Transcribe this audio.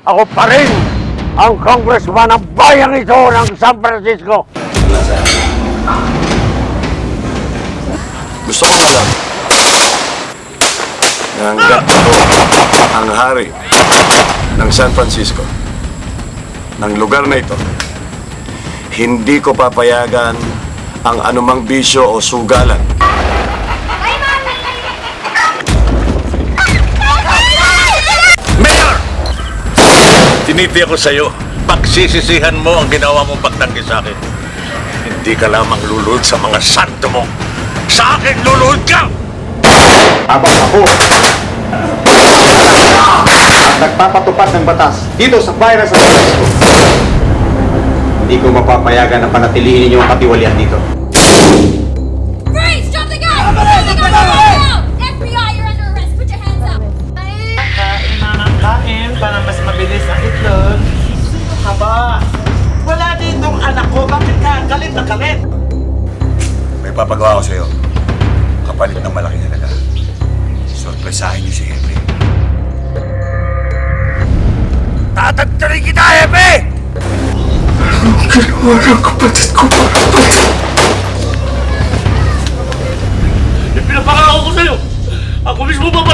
ako pa rin ang congressman ng bayang ito ng San Francisco. Gusto kong alam na hanggat ako ang hari ng San Francisco, ng lugar na ito, hindi ko papayagan ang anumang bisyo o sugalan. Mayor! Tiniti ako sa'yo. Pagsisisihan mo ang ginawa mong pagtanggi sa akin. Hindi ka lamang lulod sa mga santo mo. Sa akin lulod ka! Habang ako at nagpapatupad ng batas dito sa bayan ng San Francisco, hindi ko mapapayagan na panatilihin ninyo ang katiwalian dito. Freeze! Drop the gun! Drop the gun right now! FBI, you're under arrest. Put your hands up. Kain na ng kain para mas mabilis ang itlog. Haba, wala ditong anak ko. Bakit ka galit na galit? May papagawa ko sa'yo. Kapalit ng malaking halaga. Sorpresahin niyo si Henry. Tatagtarin kita, Hepe! Anong ginawa ng kapatid ko para pati? Pinapangako ko sa'yo! Ako mismo ba